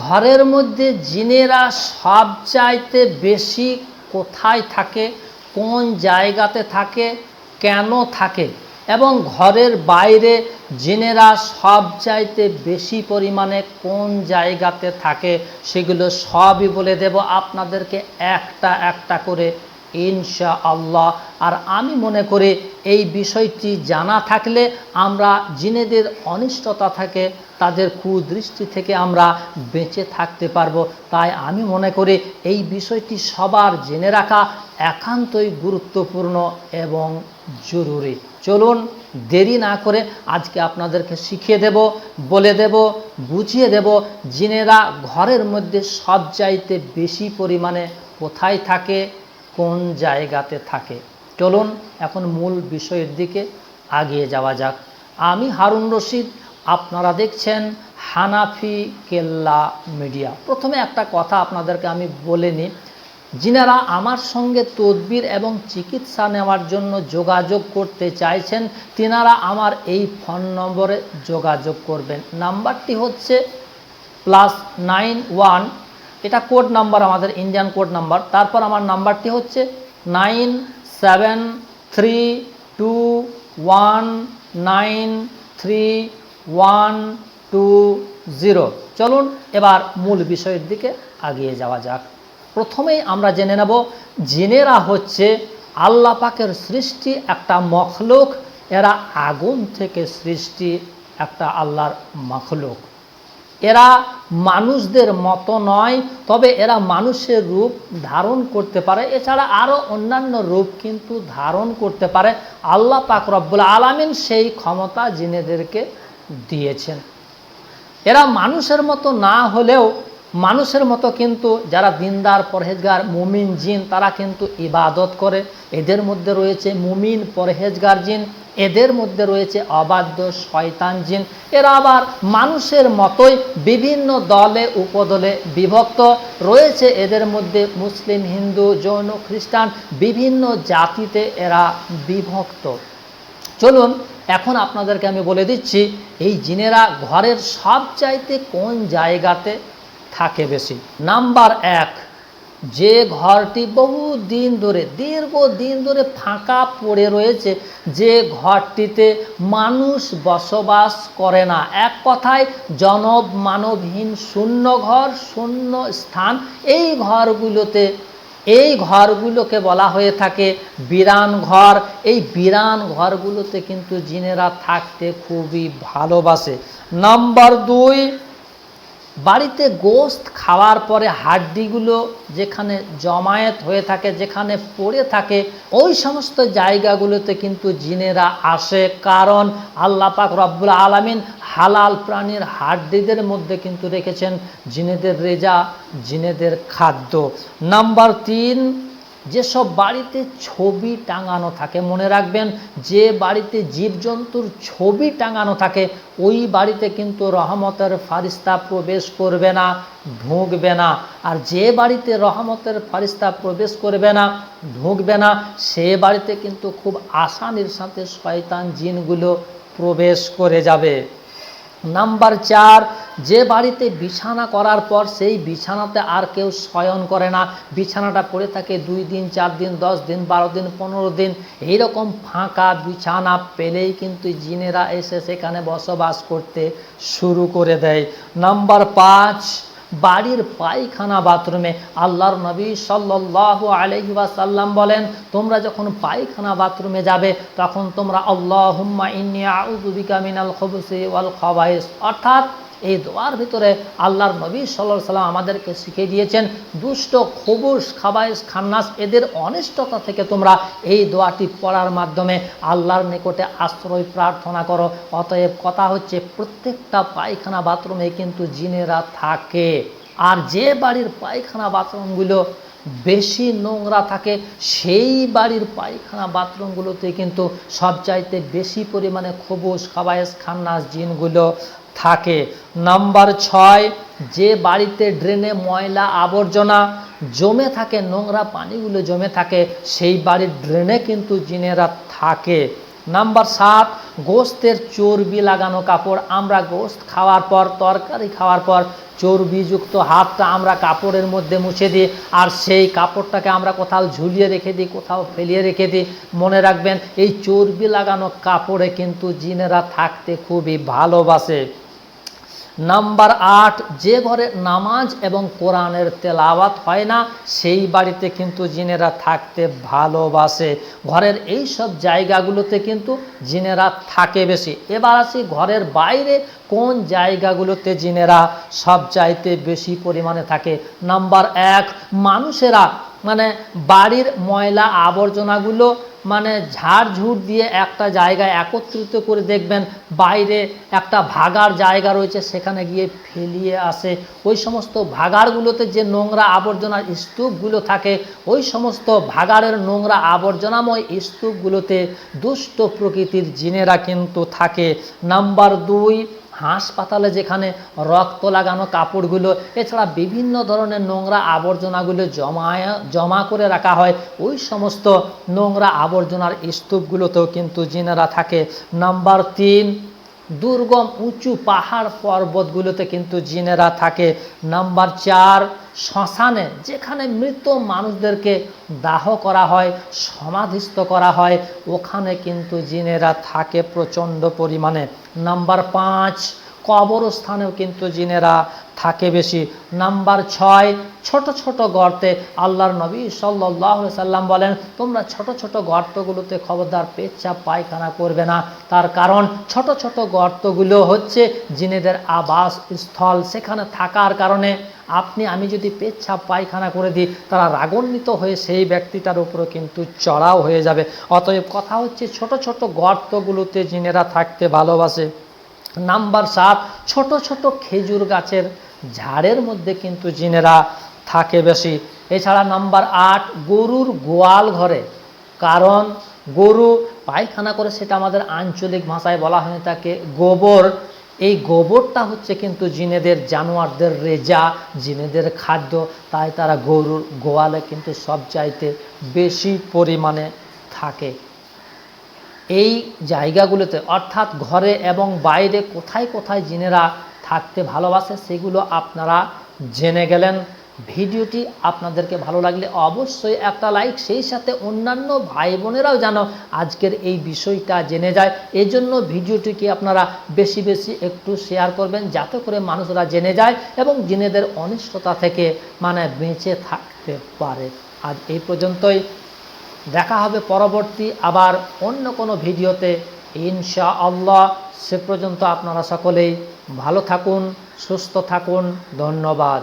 ঘরের মধ্যে জিনেরা সবচাইতে বেশি কোথায় থাকে, কোন জায়গাতে থাকে, কেন থাকে, এবং ঘরের বাইরে জিনেরা সবচাইতে বেশি পরিমাণে কোন জায়গাতে থাকে, সেগুলো সবই বলে দেব আপনাদেরকে একটা একটা করে ইনশাআল্লাহ। আর আমি মনে করি এই বিষয়টি জানা থাকলে আমরা জিনেদের অনিষ্টতা থেকে, তাদের কুদৃষ্টি থেকে আমরা বেঁচে থাকতে পারবো। তাই আমি মনে করি এই বিষয়টি সবার জেনে রাখা একান্তই গুরুত্বপূর্ণ এবং জরুরি। চলুন দেরি না করে আজকে আপনাদেরকে শিখিয়ে দেব, বলে দেব, বুঝিয়ে দেব জিনেরা ঘরের মধ্যে সবচাইতে বেশি পরিমাণে কোথায় থাকে, কোন জায়গাতে থাকে। চলুন এখন মূল বিষয়ের দিকে এগিয়ে যাওয়া যাক। আমি হারুন রশিদ, আপনারা দেখছেন হানাফি কেল্লা মিডিয়া। প্রথমে একটা কথা আপনাদেরকে আমি বলে নিই, যিনারা আমার সঙ্গে তদবির এবং চিকিৎসা নেওয়ার জন্য যোগাযোগ করতে চাইছেন তিনারা আমার এই ফোন নম্বরে যোগাযোগ করবেন। নাম্বারটি হচ্ছে +91, এটা কোড নাম্বার, আমাদের ইন্ডিয়ান কোড নাম্বার। তারপর আমার নাম্বারটি হচ্ছে 9732193120। চলুন এবার মূল বিষয়ের দিকে এগিয়ে যাওয়া যাক। প্রথমেই আমরা জেনে নেব জিনেরা হচ্ছে আল্লাহ পাকের সৃষ্টি একটা মখলুক। এরা আগুন থেকে সৃষ্টি একটা আল্লাহর মখলুক। এরা মানুষদের মতো নয়, তবে এরা মানুষের রূপ ধারণ করতে পারে। এছাড়া আরও অন্যান্য রূপ কিন্তু ধারণ করতে পারে। আল্লাহ পাক রব্বুল আলামিন সেই ক্ষমতা জিনেদেরকে দিয়েছেন। এরা মানুষের মতো না হলেও মানুষের মতো কিন্তু যারা দিনদার পরহেজগার মুমিন জিন, তারা কিন্তু ইবাদত করে। এদের মধ্যে রয়েছে মুমিন পরহেজগার জিন, এদের মধ্যে রয়েছে অবাধ্য শয়তান জিন। এরা আবার মানুষের মতোই বিভিন্ন দলে উপদলে বিভক্ত রয়েছে। এদের মধ্যে মুসলিম, হিন্দু, জৈন, খ্রিস্টান বিভিন্ন জাতিতে এরা বিভক্ত। চলুন এখন আপনাদেরকে আমি বলে দিচ্ছি এই জিনেরা ঘরের সবচাইতে কোন জায়গাতে থাকে বেশি। নাম্বার 1, যে ঘরটি বহুদিন ধরে, দীর্ঘদিন ধরে ফাঁকা পড়ে রয়েছে, যে ঘরটিতে মানুষ বসবাস করে না, এক কথায় জনব মানবহীন শূন্য ঘর, শূন্য স্থান, এই ঘরগুলোকে বলা হয়ে থাকে বিরান ঘর। এই বিরান ঘরগুলোতে কিন্তু জিনেরা থাকতে খুবই ভালোবাসে। নাম্বার 2, বাড়িতে গোশত খাওয়ার পরে হাড্ডিগুলো যেখানে জমায়েত হয়ে থাকে, যেখানে পড়ে থাকে, ওই সমস্ত জায়গাগুলোতে কিন্তু জিনেরা আসে। কারণ আল্লাহ পাক রব্বুল আলামিন হালাল প্রাণীর হাড্ডিদের মধ্যে কিন্তু রেখেছেন জিনেদের রেজা, জিনেদের খাদ্য। নাম্বার 3, যেসব বাড়িতে ছবি টাঙানো থাকে, মনে রাখবেন যে বাড়িতে জীবজন্তুর ছবি টাঙানো থাকে ওই বাড়িতে কিন্তু রহমতের ফারিস্তা প্রবেশ করবে না, ঢুকবে না। আর যে বাড়িতে রহমতের ফারিস্তা প্রবেশ করবে না, ঢুকবে না, সে বাড়িতে কিন্তু খুব আসানির সাথে শয়তান জিনগুলো প্রবেশ করে যাবে। নাম্বার 4, যে বাড়িতে বিছানা করার পর সেই বিছানাতে আর কেউ শয়ন করে না, বিছানাটা পড়ে থাকে 2 দিন, 4 দিন, 10 দিন, 12 দিন, 15 দিন, এইরকম ফাঁকা বিছানা পেলেই কিন্তু জিনেরা এসে সেখানে বসবাস করতে শুরু করে দেয়। নাম্বার 5, বাড়ির পায়খানা বাথরুমে আল্লাহর নবী সাল্লাল্লাহু আলাইহি ওয়াসাল্লাম বলেন, তোমরা যখন পায়খানা বাথরুমে যাবে তখন তোমরা আল্লাহুম্মা ইন্নী আউযু বিকা মিনাল খুবুসি ওয়াল খাবাইস, অর্থাৎ এই দোয়ার ভিতরে আল্লাহর নবী সাল্লাল্লাহু আলাইহি ওয়াসাল্লাম আমাদেরকে শিখিয়ে দিয়েছেন দুষ্ট, খুবুস, খাবাইস, খান্নাস এদের অনিষ্টতা থেকে তোমরা এই দোয়াটি পড়ার মাধ্যমে আল্লাহর নিকটে আশ্রয় প্রার্থনা করো। অতএব কথা হচ্ছে প্রত্যেকটা পায়খানা বাথরুমে কিন্তু জিনেরা থাকে। আর যে বাড়ির পায়খানা বাথরুমগুলো বেশি নোংরা থাকে সেই বাড়ির পায়খানা বাথরুমগুলোতে কিন্তু সবচাইতে বেশি পরিমাণে খুবুস, খাবাইস, খান্নাস জিনগুলো থাকে। নাম্বার 6, যে বাড়িতে ড্রেনে ময়লা আবর্জনা জমে থাকে, নোংরা পানিগুলো জমে থাকে, সেই বাড়ির ড্রেনে কিন্তু জিনেরা থাকে। নাম্বার 7, গোশতের চর্বি লাগানো কাপড়। আমরা গোশত খাওয়ার পর, তরকারি খাওয়ার পর চর্বিযুক্ত হাতটা আমরা কাপড়ের মধ্যে মুছে দিই, আর সেই কাপড়টাকে আমরা কোথাও ঝুলিয়ে রেখে দিই, কোথাও ফেলিয়ে রেখে দিই। মনে রাখবেন, এই চর্বি লাগানো কাপড়ে কিন্তু জিনেরা থাকতে খুবই ভালোবাসে। নাম্বার 8, যে ঘরে নামাজ এবং কোরআনের তেলাওয়াত হয় না সেই বাড়িতে কিন্তু জিনেরা থাকতে ভালোবাসে। ঘরের এই সব জায়গাগুলোতে কিন্তু জিনেরা থাকে বেশি। এবার আসি ঘরের বাইরে কোন জায়গাগুলোতে জিনেরা সবচাইতে বেশি পরিমাণে থাকে। নাম্বার 1, মানুষেরা বাড়ির ময়লা আবর্জনাগুলো ঝাড়ঝুড় দিয়ে একটা জায়গায় একত্রিত করে দেখবেন বাইরে একটা ভাগাড় জায়গা রয়েছে, সেখানে গিয়ে ফেলিয়ে আসে। ওই সমস্ত ভাগাড়গুলোতে যে নোংরা আবর্জনার স্তূপগুলো থাকে, ওই সমস্ত ভাগাড়ের নোংরা আবর্জনাময় স্তূপগুলোতে দুষ্ট প্রকৃতির জিনেরা কিন্তু থাকে। নাম্বার 2, হাসপাতালে যেখানে রক্ত লাগানো কাপড়গুলো, এছাড়া বিভিন্ন ধরনের নোংরা আবর্জনাগুলো জমা করে রাখা হয়, ওই সমস্ত নোংরা আবর্জনার স্তূপগুলোতেও কিন্তু জিনেরা থাকে। নাম্বার 3, দুর্গম উঁচু পাহাড় পর্বতগুলোতে কিন্তু জিনেরা থাকে। নাম্বার 4, শ্মশানে যেখানে মৃত মানুষদেরকে দাহ করা হয়, সমাধিস্থ করা হয়, ওখানে কিন্তু জিনেরা থাকে প্রচণ্ড পরিমাণে। নাম্বার 5, কবরস্থানেও কিন্তু জিনেরা থাকে বেশি। নাম্বার 6, ছোট ছোট গর্তে। আল্লাহর নবী সাল্লাল্লাহু আলাইহি সাল্লাম বলেন, তোমরা ছোট ছোট গর্তগুলোতে খবরদার পেচ্ছাপ পায়খানা করবে না। তার কারণ ছোট ছোট গর্তগুলো হচ্ছে জিনেদের আবাস স্থল। সেখানে থাকার কারণে আমি যদি পেচ্ছাপ পায়খানা করে দিই, তারা রাগান্বিত হয়ে সেই ব্যক্তিটার উপরও কিন্তু চড়াও হয়ে যাবে। অতএব কথা হচ্ছে, ছোট ছোট গর্তগুলোতে জিনেরা থাকতে ভালোবাসে। নাম্বার 7, ছোট ছোট খেজুর গাছের ঝাড়ের মধ্যে কিন্তু জিনেরা থাকে বেশি। এছাড়া নাম্বার 8, গরুর গোয়াল ঘরে। কারণ গরু পায়খানা করে, সেটা আমাদের আঞ্চলিক ভাষায় বলা হয়ে থাকে গোবর। এই গোবরটা হচ্ছে কিন্তু জিনেদের, জানোয়ারদের রেজা, জিনেদের খাদ্য। তাই তারা গরুর গোয়ালে কিন্তু সবচাইতে বেশি পরিমাণে থাকে। এই জায়গাগুলোতে অর্থাৎ ঘরে এবং বাইরে কোথায় কোথায় জিনেরা থাকতে ভালোবাসে সেগুলো আপনারা জেনে গেলেন। ভিডিওটি আপনাদেরকে ভালো লাগলে অবশ্যই একটা লাইক, সেই সাথে অন্যান্য ভাই বোনেরাও যেন আজকের এই বিষয়টা জেনে যায়, এজন্য ভিডিওটিকে আপনারা বেশি বেশি একটু শেয়ার করবেন, যাতে করে মানুষরা জেনে যায় এবং জিনেদের অনিষ্টতা থেকে বেঁচে থাকতে পারে। আজ এই পর্যন্তই, দেখা হবে পরবর্তী আবার অন্য কোনো ভিডিওতে ইনশাআল্লাহ। সে পর্যন্ত আপনারা সকলেই ভালো থাকুন, সুস্থ থাকুন। ধন্যবাদ।